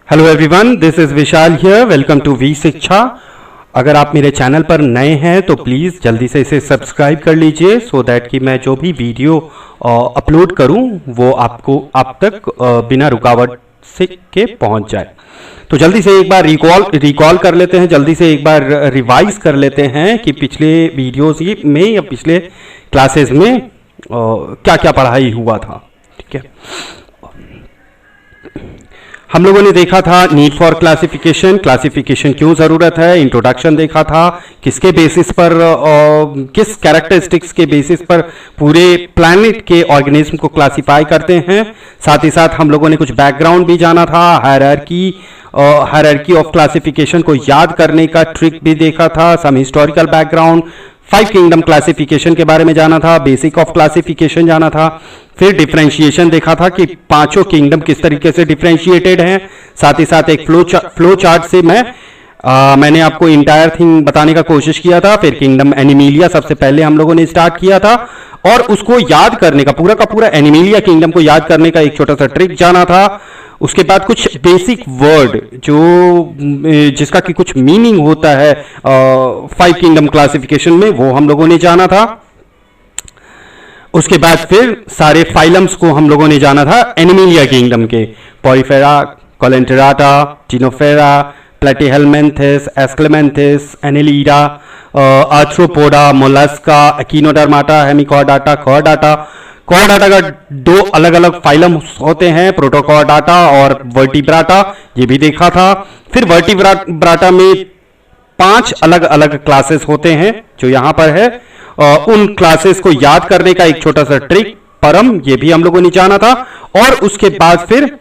Hello everyone, this is Vishal here. Welcome to V Shiksha. अगर आप मेरे चैनल पर नए हैं तो प्लीज़ जल्दी से इसे सब्सक्राइब कर लीजिए सो दैट कि मैं जो भी वीडियो अपलोड करूं वो आपको आप तक बिना रुकावट से के पहुंच जाए। तो जल्दी से एक बार रिकॉल कर लेते हैं, जल्दी से एक बार रिवाइज कर लेते हैं कि पिछले वीडियोस में या पिछले क्लासेस में क्या क्या पढ़ाई हुआ था। ठीक है, हम लोगों ने देखा था नीड फॉर क्लासिफिकेशन, क्लासिफिकेशन क्यों ज़रूरत है, इंट्रोडक्शन देखा था, किसके बेसिस पर किस कैरेक्टरिस्टिक्स के बेसिस पर पूरे प्लैनेट के ऑर्गेनिज्म को क्लासिफाई करते हैं। साथ ही साथ हम लोगों ने कुछ बैकग्राउंड भी जाना था, हायरार्की ऑफ क्लासिफिकेशन को याद करने का ट्रिक भी देखा था, some historical background, 5 kingdom classification के बारे में जाना था, बेसिक ऑफ क्लासिफिकेशन जाना था, फिर डिफरेंशिएशन देखा था कि पांचों किंगडम किस तरीके से डिफरेंशिएटेड हैं। साथ ही साथ एक फ्लो चार्ट से मैंने आपको इंटायर थिंग बताने का कोशिश किया था। फिर किंगडम एनिमिलिया सबसे पहले हम लोगों ने स्टार्ट किया था और उसको याद करने का पूरा एनिमिलिया किंगडम को याद करने का एक छोटा सा ट्रिक जाना था। उसके बाद कुछ बेसिक वर्ड जिसका कि कुछ मीनिंग होता है 5 किंगडम क्लासिफिकेशन में, वो हम लोगों ने जाना था। उसके बाद फिर सारे फाइलम्स को हम लोगों ने जाना था एनिमिलिया किंगडम के, Porifera, Coelenterata, Ctenophora, Platyhelminthes, Aschelminthes, Annelida, Arthropoda, Mollusca, Echinodermata, Hemichordata, Chordata. Chordata का 2 अलग अलग फाइलम होते हैं, प्रोटोकॉर्डाटा और वर्टिब्राटा, ये भी देखा था। फिर वर्टिब्राटा में 5 अलग अलग क्लासेस होते हैं जो यहां पर है। उन क्लासेस को याद करने का एक छोटा सा ट्रिक परम, ये भी हम लोगों ने जाना था। और उसके बाद फिर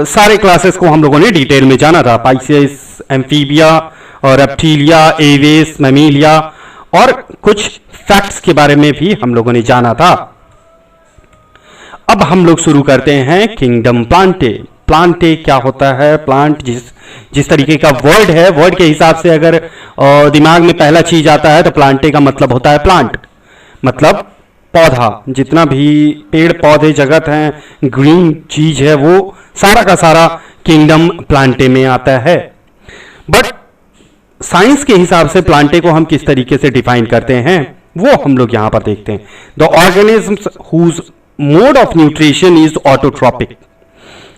सारे क्लासेस को हम लोगों ने डिटेल में जाना था, पाइसेस, एम्फीबिया और रेप्टिलिया, एवेस, मैमीलिया, और कुछ फैक्ट्स के बारे में भी हम लोगों ने जाना था। अब हम लोग शुरू करते हैं किंगडम प्लांटे। प्लांटे क्या होता है? प्लांट जिस तरीके का वर्ड है, वर्ड के हिसाब से अगर दिमाग में पहला चीज आता है तो प्लांटे का मतलब होता है प्लांट, मतलब पौधा। जितना भी पेड़ पौधे जगत हैं, ग्रीन चीज है, वो सारा का सारा किंगडम प्लांटे में आता है। बट साइंस के हिसाब से प्लांटे को हम किस तरीके से डिफाइन करते हैं वो हम लोग यहां पर देखते हैं। The organisms whose mode of nutrition is autotrophic.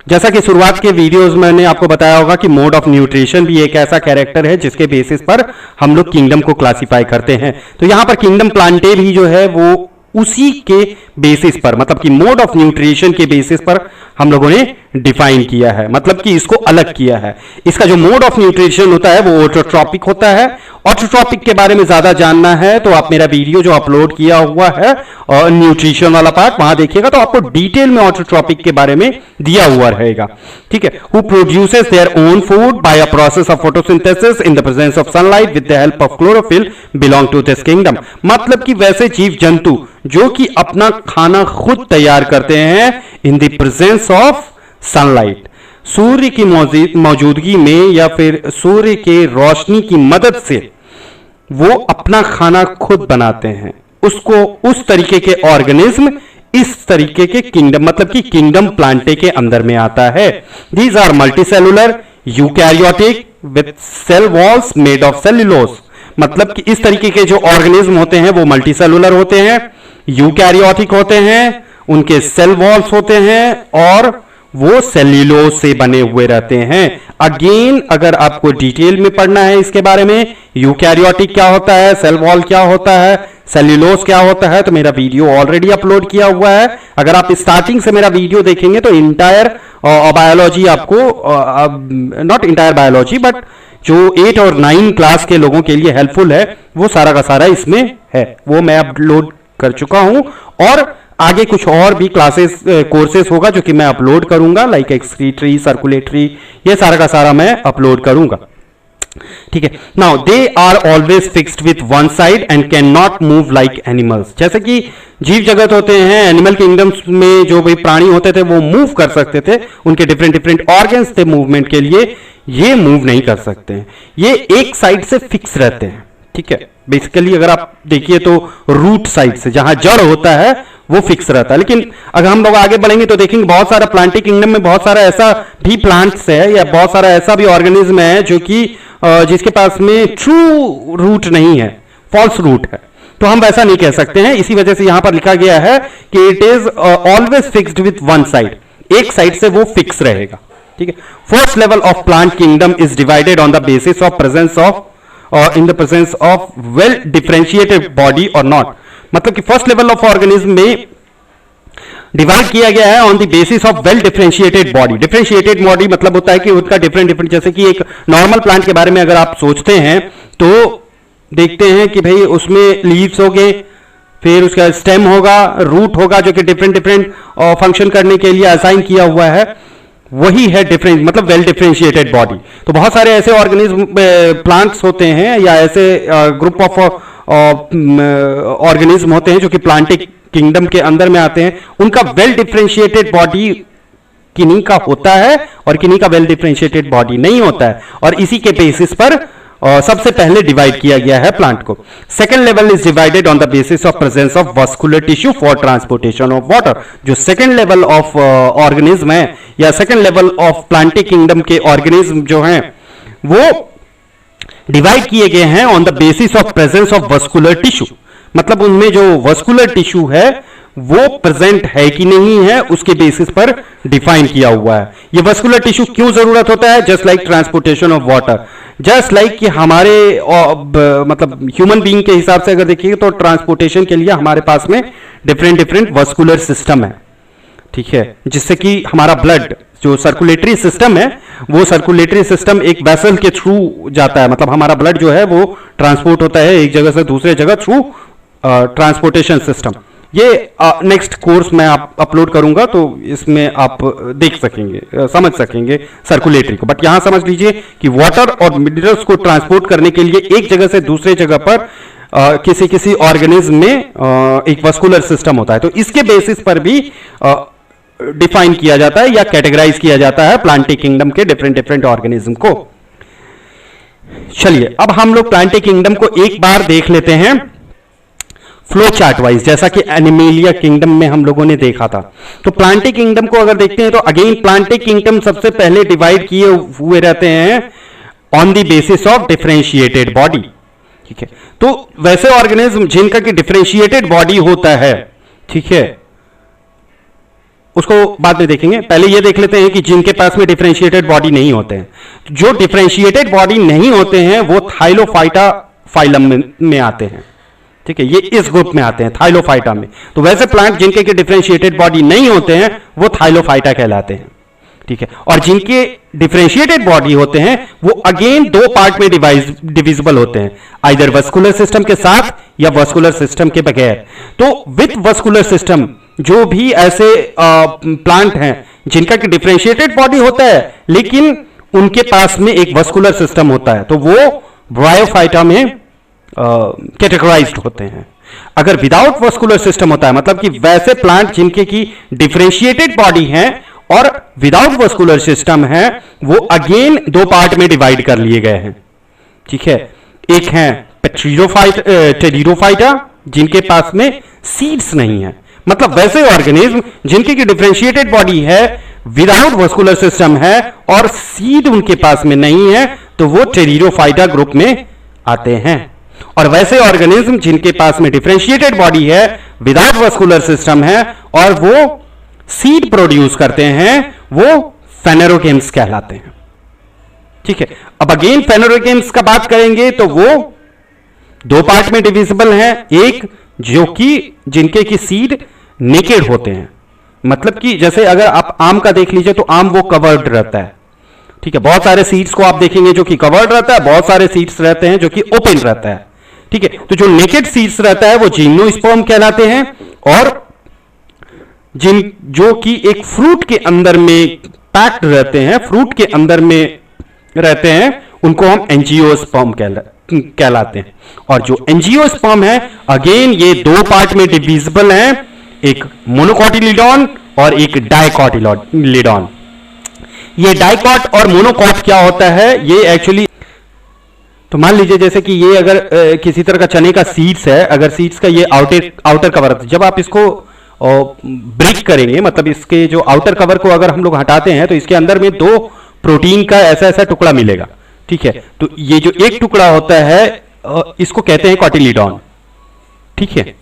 जैसा कि शुरुआत के वीडियोस में मैंने आपको बताया होगा कि मोड ऑफ न्यूट्रिशन भी एक ऐसा कैरेक्टर है जिसके बेसिस पर हम लोग किंगडम को क्लासिफाई करते हैं। तो यहां पर किंगडम प्लांटे भी जो है वो उसी के बेसिस पर, मतलब कि मोड ऑफ न्यूट्रिशन के बेसिस पर हम लोगों ने डिफाइन किया है, मतलब कि इसको अलग किया है। इसका जो मोड ऑफ न्यूट्रिशन होता है वो ऑटोट्रॉपिक होता है। ऑटोट्रॉपिक के बारे में ज्यादा जानना है तो आप मेरा वीडियो जो अपलोड किया हुआ है और न्यूट्रिशन वाला पार्ट, वहां देखिएगा तो आपको डिटेल में ऑटोट्रॉपिक के बारे में दिया हुआ रहेगा। ठीक है, who produces their own food by a process of photosynthesis in the presence of sunlight with the help of chlorophyll belong to this kingdom. मतलब कि वैसे जीव जंतु जो कि अपना खाना खुद तैयार करते हैं in the presence of sunlight, सूर्य की मौजूदगी में या फिर सूर्य के रोशनी की मदद से वो अपना खाना खुद बनाते हैं। उसको उस तरीके के ऑर्गेनिज्म इस तरीके के किंगडम, मतलब कि किंगडम प्लांटे के अंदर में आता है। These are multicellular eukaryotic with cell walls made of cellulose. मतलब कि इस तरीके के जो ऑर्गेनिज्म होते हैं वो मल्टीसेलुलर होते हैं, यूकैरियोटिक होते हैं, उनके सेल वॉल्स होते हैं और वो सेल्यूलोज से बने हुए रहते हैं। अगेन अगर आपको डिटेल में पढ़ना है इसके बारे में, यूकैरियोटिक क्या होता है, सेल वॉल क्या होता है, सेल्यूलोज क्या होता है, तो मेरा वीडियो ऑलरेडी अपलोड किया हुआ है। अगर आप स्टार्टिंग से मेरा वीडियो देखेंगे तो इंटायर बायोलॉजी आपको, नॉट इंटायर बायोलॉजी बट जो 8 और 9 क्लास के लोगों के लिए हेल्पफुल है वो सारा का सारा इसमें है, वो मैं अपलोड कर चुका हूं। और आगे कुछ और भी क्लासेस कोर्सेस होगा जो कि मैं अपलोड करूंगा, लाइक एक्सक्रीटरी, सर्कुलेटरी, ये सारा का सारा मैं अपलोड करूंगा। ठीक है, now they are always fixed with one side and can not move like animals. जैसे कि जीव जगत होते हैं, एनिमल किंगडम्स में जो भी प्राणी होते थे वो मूव कर सकते थे, उनके डिफरेंट डिफरेंट ऑर्गन्स थे मूवमेंट के लिए, ये मूव नहीं कर सकते हैं, ये एक साइड से फिक्स रहते हैं। ठीक है, बेसिकली अगर आप देखिए तो रूट साइड से, जहां जड़ होता है वो फिक्स रहता है। लेकिन अगर हम लोग आगे बढ़ेंगे तो देखेंगे बहुत सारा प्लांटिक किंगडम में बहुत सारा ऐसा भी प्लांट्स है या बहुत सारा ऐसा भी ऑर्गेनिज्म है जो कि जिसके पास में ट्रू रूट नहीं है, फॉल्स रूट है। तो हम वैसा नहीं कह सकते हैं। इसी वजह से यहां पर लिखा गया है कि it is always fixed with one side, एक साइड से वो फिक्स रहेगा। ठीक है। First level of plant kingdom is divided on the basis of presence of और in the presence of well differentiated body और नॉट। मतलब कि फर्स्ट लेवल ऑफ ऑर्गेनिज्म में डिवाइड किया गया है on the basis of well differentiated body. Differentiated body मतलब होता है कि उसका डिफरेंट डिफरेंट, जैसे कि एक नॉर्मल प्लांट के बारे में अगर आप सोचते हैं तो देखते हैं कि भाई उसमें लीव्स होंगे, फिर उसका स्टेम होगा, रूट होगा जो कि डिफरेंट डिफरेंट फंक्शन करने के लिए असाइन किया हुआ है। वही है डिफरेंट मतलब वेल डिफरेंशिएटेड बॉडी। तो बहुत सारे ऐसे ऑर्गेनिज्म प्लांट्स होते हैं या ऐसे ग्रुप ऑफ ऑर्गेनिज्म होते हैं जो कि प्लांटिक किंगडम के अंदर में आते हैं। उनका वेल डिफरेंशिएटेड बॉडी किन्हीं का होता है और किन्हीं का वेल डिफरेंशिएटेड बॉडी नहीं होता है, और इसी के बेसिस पर सबसे पहले डिवाइड किया गया है प्लांट को। Second level is divided on the basis of presence of vascular tissue for transportation of water. जो सेकेंड लेवल ऑफ ऑर्गेनिज्म है या सेकेंड लेवल ऑफ प्लांटिक किंगडम के ऑर्गेनिज्म जो हैं वो डिवाइड किए गए हैं on the basis of presence of vascular tissue. मतलब उनमें जो वस्कुलर टिश्यू है वो प्रेजेंट है कि नहीं है उसके बेसिस पर डिफाइन किया हुआ है। ये वस्कुलर टिश्यू क्यों जरूरत होता है? Just like transportation of water, just like कि हमारे मतलब ह्यूमन बीइंग के हिसाब से अगर देखिए तो ट्रांसपोर्टेशन के लिए हमारे पास में डिफरेंट डिफरेंट वस्कुलर सिस्टम है। ठीक है, जिससे कि हमारा ब्लड जो सर्कुलेटरी सिस्टम है वो सर्कुलेटरी सिस्टम एक वेसल के थ्रू जाता है। मतलब हमारा ब्लड जो है वो ट्रांसपोर्ट होता है एक जगह से दूसरे जगह थ्रू ट्रांसपोर्टेशन सिस्टम। ये नेक्स्ट कोर्स में आप अपलोड करूंगा तो इसमें आप देख सकेंगे, समझ सकेंगे सर्कुलेटरी को। बट यहां समझ लीजिए कि वाटर और मिनरल्स को ट्रांसपोर्ट करने के लिए एक जगह से दूसरे जगह पर किसी किसी ऑर्गेनिज्म में एक वस्कुलर सिस्टम होता है। तो इसके बेसिस पर भी डिफाइन किया जाता है या कैटेगराइज किया जाता है प्लांटिक किंगडम के डिफरेंट डिफरेंट ऑर्गेनिज्म को। चलिए अब हम लोग प्लांटिक किंगडम को एक बार देख लेते हैं फ्लो चार्ट वाइज, जैसा कि एनिमेलिया किंगडम में हम लोगों ने देखा था। तो प्लांटिक किंगडम को अगर देखते हैं तो अगेन प्लांटिक किंगडम सबसे पहले डिवाइड किए हुए रहते हैं on the basis of differentiated body. ठीक है, तो वैसे ऑर्गेनिज्म जिनका कि डिफरेंशिएटेड बॉडी होता है, ठीक है, उसको बाद में देखेंगे। पहले ये देख लेते हैं कि जिनके पास में डिफरेंशिएटेड बॉडी नहीं होते हैं। जो डिफरेंशिएटेड बॉडी नहीं होते हैं वो थाइलोफाइटा फाइलम में आते हैं। ठीक है, ये इस ग्रुप में आते हैं थाइलोफाइटा में। तो वैसे प्लांट जिनके की डिफरेंशिएटेड बॉडी नहीं होते हैं वो थाइलोफाइटा कहलाते हैं। ठीक है, और जिनके डिफरेंशिएटेड बॉडी होते हैं वो अगेन दो पार्ट में डिविजिबल होते हैं, आइदर वस्कुलर सिस्टम के साथ या वस्कुलर सिस्टम के बगैर। तो विथ वस्कुलर सिस्टम जो भी ऐसे प्लांट हैं जिनका कि डिफरेंशिएटेड बॉडी होता है लेकिन उनके पास में एक वस्कुलर सिस्टम होता है तो वो ब्रायोफाइटा में कैटेगराइज्ड होते हैं। अगर विदाउट वस्कुलर सिस्टम होता है मतलब कि वैसे प्लांट जिनके की डिफरेंशिएटेड बॉडी है और विदाउट वस्कुलर सिस्टम है वो अगेन दो पार्ट में डिवाइड कर लिए गए हैं। ठीक है, एक है टेरिडोफाइटा जिनके पास में सीड्स नहीं है। मतलब वैसे ऑर्गेनिज्म जिनकी की डिफरेंशिएटेड बॉडी है विदाउट वस्कुलर सिस्टम है और सीड उनके पास में नहीं है तो वो टेरिडोफाइटा ग्रुप में आते हैं। और वैसे ऑर्गेनिज्म जिनके पास में डिफरेंशिएटेड बॉडी है विदाउट वस्कुलर सिस्टम है और वो सीड प्रोड्यूस करते हैं वो फेनेरोगेम्स कहलाते हैं। ठीक है, अब अगेन फेनेरोगेम्स का बात करेंगे तो वो दो पार्ट में डिविजिबल है। एक जो कि जिनके की सीड नेकेड होते हैं, मतलब कि जैसे अगर आप आम का देख लीजिए तो आम वो कवर्ड रहता है। ठीक है, बहुत सारे सीड्स को आप देखेंगे जो कि कवर्ड रहता है, बहुत सारे सीड्स रहते हैं जो कि ओपन रहता है। ठीक है, तो जो नेकेड सीड्स रहता है वो जिम्नोस्पर्म कहलाते हैं और जो कि एक फ्रूट के अंदर में पैक्ड रहते हैं, फ्रूट के अंदर में रहते हैं, उनको हम एंजियोस्पर्म कहलाते हैं। और जो एंजियोस्पर्म है अगेन ये दो पार्ट में डिविजिबल है, एक मोनोकोटिलीडॉन और एक डाइकोटिलीडॉन। ये डाइकॉट और मोनोकॉट क्या होता है ये एक्चुअली, तो मान लीजिए जैसे कि ये अगर किसी तरह का चने का सीड्स है, अगर सीड्स का ये आउटर कवर, जब आप इसको ब्रेक करेंगे, मतलब इसके जो आउटर कवर को अगर हम लोग हटाते हैं तो इसके अंदर में दो प्रोटीन का ऐसा ऐसा टुकड़ा मिलेगा, ठीक है। तो ये जो एक टुकड़ा होता है इसको कहते हैं कॉटिलीडॉन, ठीक है।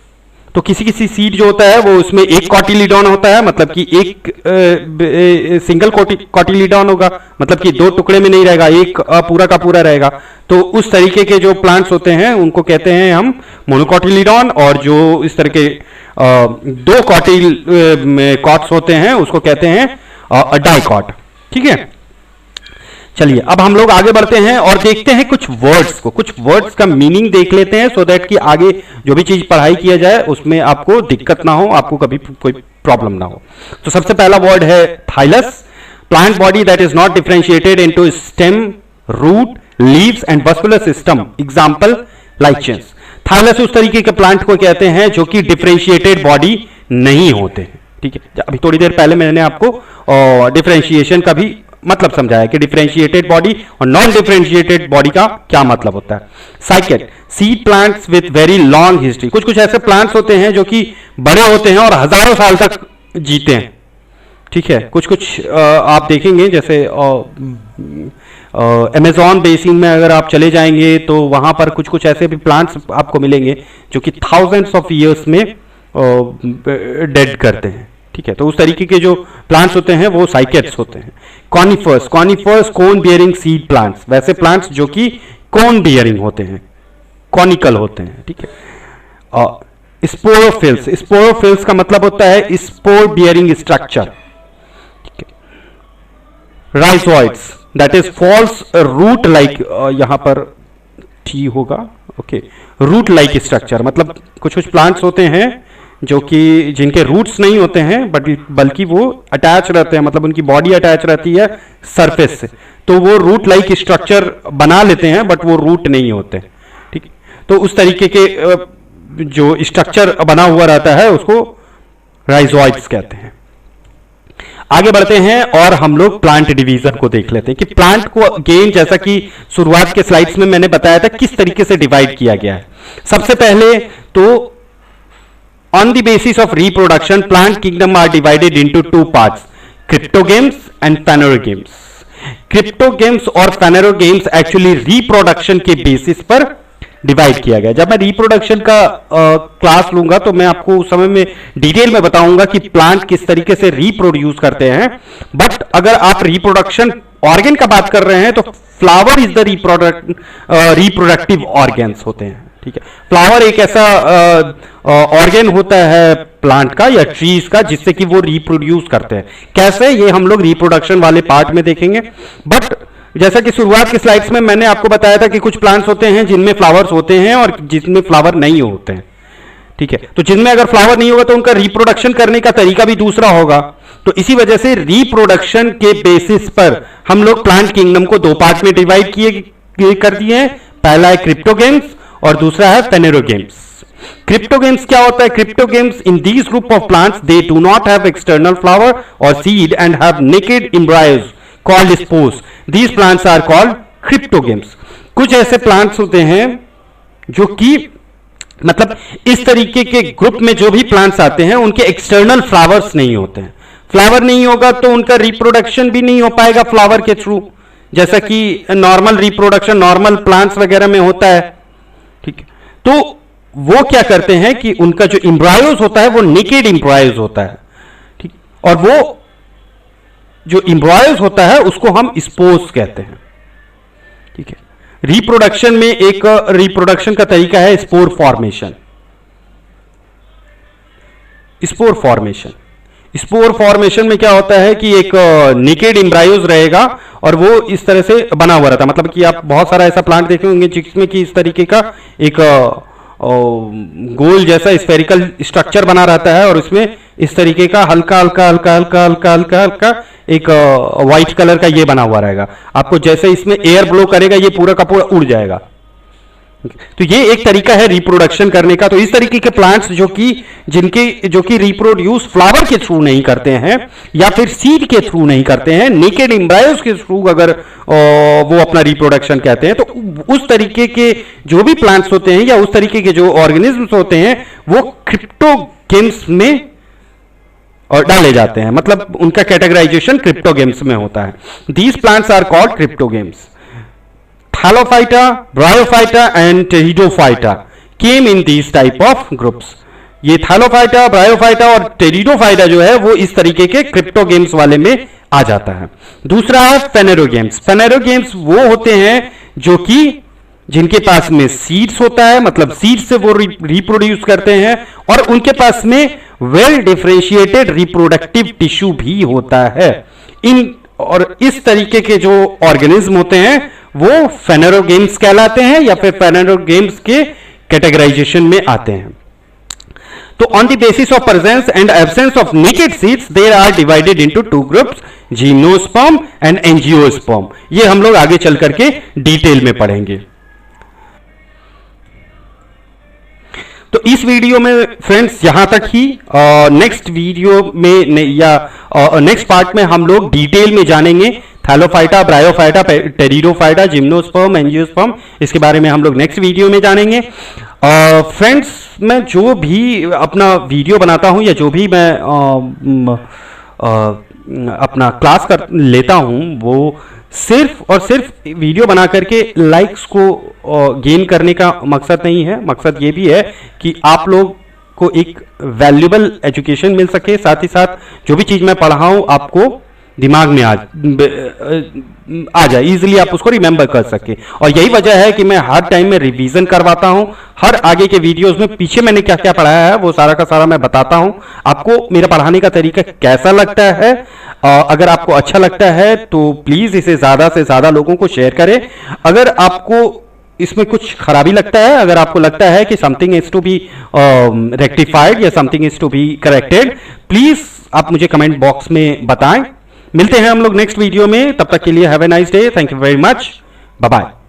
तो किसी किसी सीड जो होता है वो उसमें एक कॉटिलीडॉन होता है, मतलब कि एक सिंगल कॉटिलीडॉन होगा, मतलब कि दो टुकड़े में नहीं रहेगा, एक पूरा का पूरा रहेगा। तो उस तरीके के जो प्लांट्स होते हैं उनको कहते हैं हम मोनोकॉटिलीडॉन, और जो इस तरह के दो कॉट्स होते हैं उसको कहते हैं डाइकॉट, ठीक है। चलिए अब हम लोग आगे बढ़ते हैं और देखते हैं कुछ वर्ड्स को, कुछ वर्ड्स का मीनिंग देख लेते हैं, सो दैट कि आगे जो भी चीज पढ़ाई किया जाए उसमें आपको दिक्कत ना हो, आपको कभी कोई प्रॉब्लम ना हो। तो सबसे पहला वर्ड है thallus, plant body that is not differentiated into stem, root, leaves and vascular system, example lichens. Thallus उस तरीके के प्लांट को कहते हैं जो कि डिफरेंशिएटेड बॉडी नहीं होते हैं, ठीक है। अभी थोड़ी देर पहले मैंने आपको डिफरेंशिएशन का भी मतलब समझाया कि डिफरेंशिएटेड बॉडी और नॉन डिफरेंशिएटेड बॉडी का क्या मतलब होता है। Psyched, seed plants with very long history, कुछ कुछ ऐसे प्लांट्स होते हैं जो कि बड़े होते हैं और हजारों साल तक जीते हैं, ठीक है। कुछ कुछ आप देखेंगे जैसे अमेज़न बेसिन में अगर आप चले जाएंगे तो वहां पर कुछ कुछ ऐसे भी प्लांट्स आपको मिलेंगे जो कि थाउजेंड्स ऑफ ईयर्स में डेड करते हैं, ठीक है। तो उस तरीके के जो प्लांट्स होते हैं वो साइकेड्स होते हैं। कॉनिफर्स, कॉनिफर्स कोन बियरिंग सीड प्लांट्स, वैसे प्लांट्स जो कि कोन बियरिंग होते हैं, कॉनिकल होते हैं, ठीक है। स्पोरोफिल्स, स्पोरोफिल्स का मतलब होता है स्पोर बियरिंग स्ट्रक्चर, ठीक है। Rhizoids that is false root like, यहां पर टी होगा, ओके, रूट लाइक स्ट्रक्चर, मतलब कुछ कुछ प्लांट्स होते हैं जो कि जिनके रूट्स नहीं होते हैं बल्कि वो अटैच रहते हैं, मतलब उनकी बॉडी अटैच रहती है सरफेस से, तो वो रूट लाइक स्ट्रक्चर बना लेते हैं बट वो रूट नहीं होते, ठीक। तो उस तरीके के जो स्ट्रक्चर बना हुआ रहता है उसको राइजोइड्स कहते हैं। आगे बढ़ते हैं और हम लोग प्लांट डिवीजन को देख लेते हैं कि प्लांट को अगेन जैसा कि शुरुआत के स्लाइड्स में मैंने बताया था किस तरीके से डिवाइड किया गया है। सबसे पहले तो on the basis of reproduction, plant kingdom are divided into two parts, cryptogames and phanerogames. Cryptogames और phanerogames actually reproduction के बेसिस पर डिवाइड किया गया। जब मैं रिप्रोडक्शन का क्लास लूंगा तो मैं आपको उस समय में डिटेल में बताऊंगा कि प्लांट किस तरीके से रिप्रोड्यूस करते हैं। बट अगर आप रिप्रोडक्शन ऑर्गन का बात कर रहे हैं तो flower is the reproductive organs होते हैं, ठीक है। फ्लावर एक ऐसा ऑर्गन होता है प्लांट का या ट्रीज का जिससे कि वो रिप्रोड्यूस करते हैं। कैसे, ये हम लोग रिप्रोडक्शन वाले पार्ट में देखेंगे। बट जैसा कि शुरुआत के स्लाइड्स में मैंने आपको बताया था कि कुछ प्लांट्स होते हैं जिनमें फ्लावर्स होते हैं और जिनमें फ्लावर नहीं होते हैं, ठीक है। तो जिनमें अगर फ्लावर नहीं होगा तो उनका रिप्रोडक्शन करने का तरीका भी दूसरा होगा। तो इसी वजह से रिप्रोडक्शन के बेसिस पर हम लोग प्लांट किंगडम को दो पार्ट में डिवाइड कर दिए हैं। पहला है क्रिप्टोगेम्स और दूसरा है फेनेरोगेम्स। क्रिप्टोगेम्स क्या होता है? Cryptogams in these group of plants they do not have external flower और seed and have naked embryos called spores. These plants are called cryptogams. कुछ ऐसे प्लांट्स होते हैं जो कि मतलब इस तरीके के ग्रुप में जो भी प्लांट्स आते हैं उनके एक्सटर्नल फ्लावर्स नहीं होते हैं। फ्लावर नहीं होगा तो उनका रिप्रोडक्शन भी नहीं हो पाएगा फ्लावर के थ्रू, जैसा कि नॉर्मल रिप्रोडक्शन नॉर्मल प्लांट्स वगैरह में होता है, ठीक है। तो वो क्या करते हैं कि उनका जो एम्ब्रायोज होता है वो नेकेड एम्ब्रायोज होता है, ठीक। और वो जो एम्ब्रायोज होता है उसको हम स्पोर्स कहते हैं, ठीक है। रिप्रोडक्शन में एक रिप्रोडक्शन का तरीका है spore formation. Spore formation spore formation में क्या होता है कि एक नेकेड एम्ब्रायोज रहेगा और वो इस तरह से बना हुआ रहता है। मतलब कि आप बहुत सारा ऐसा प्लांट देखे होंगे जिसमें कि इस तरीके का एक गोल जैसा स्फेरिकल स्ट्रक्चर बना रहता है और उसमें इस तरीके का हल्का हल्का हल्का हल्का हल्का हल्का हल्का एक व्हाइट कलर का ये बना हुआ रहेगा। आपको जैसे इसमें एयर ब्लो करेगा ये पूरा का पूरा उड़ जाएगा। तो ये एक तरीका है रिप्रोडक्शन करने का। तो इस तरीके के प्लांट्स जो कि रिप्रोड्यूस फ्लावर के थ्रू नहीं करते हैं या फिर सीड के थ्रू नहीं करते हैं, नेकेड एम्ब्रायोज के थ्रू अगर वो अपना रिप्रोडक्शन कहते हैं, तो उस तरीके के जो भी प्लांट्स होते हैं या उस तरीके के जो ऑर्गेनिज्म्स होते हैं वो क्रिप्टोगेम्स में और डाले जाते हैं, मतलब उनका कैटेगराइजेशन क्रिप्टो गेम्स में होता है। These plants are called cryptogams. Thallophyta, bryophyta and pteridophyta came in these type of groups. ये थैलोफाइटा, ब्रायोफाइटा और टेरिडोफाइटा जो है वो इस तरीके के क्रिप्टो गेम्स वाले में आ जाता है। दूसरा है फेनेरो गेम्स। फेनेरो गेम्स वो होते हैं जो कि जिनके पास में सीड्स होता है, मतलब सीड्स से वो रिप्रोड्यूस करते हैं और उनके पास में वेल डिफरेंशिएटेड रिप्रोडक्टिव टिश्यू भी होता है। इन और इस तरीके के जो ऑर्गेनिज्म होते हैं वो फेनेरो गेम्स कहलाते हैं या फिर फेनेरो गेम्स के कैटेगराइजेशन में आते हैं। तो on the basis of presence and absence of naked seeds there are divided into two groups, gymnosperm and angiosperm. ये हम लोग आगे चल करके डिटेल में पढ़ेंगे। तो इस वीडियो में फ्रेंड्स यहां तक ही। नेक्स्ट वीडियो में या नेक्स्ट पार्ट में हम लोग डिटेल में जानेंगे Thallophyta, bryophyta, pteridophyta, gymnosperm, angiosperm, इसके बारे में हम लोग नेक्स्ट वीडियो में जानेंगे। फ्रेंड्स, मैं जो भी अपना वीडियो बनाता हूं या जो भी मैं अपना क्लास कर लेता हूं वो सिर्फ और सिर्फ वीडियो बना करके लाइक्स को गेन करने का मकसद नहीं है। मकसद ये भी है कि आप लोग को एक वैल्यूएबल एजुकेशन मिल सके, साथ ही साथ जो भी चीज मैं पढ़ाऊं आपको दिमाग में आ जाए, इजीली आप उसको रिमेंबर कर सके। और यही वजह है कि मैं हर टाइम में रिवीजन करवाता हूं। हर आगे के वीडियोस में पीछे मैंने क्या क्या पढ़ाया है वो सारा का सारा मैं बताता हूं। आपको मेरा पढ़ाने का तरीका कैसा लगता है? अगर आपको अच्छा लगता है तो प्लीज इसे ज्यादा से ज्यादा लोगों को शेयर करें। अगर आपको इसमें कुछ खराबी लगता है, अगर आपको लगता है कि something is to be rectified या something is to be corrected, please आप मुझे कमेंट बॉक्स में बताएं। मिलते हैं हम लोग नेक्स्ट वीडियो में, तब तक के लिए have a nice day. Thank you very much, bye bye.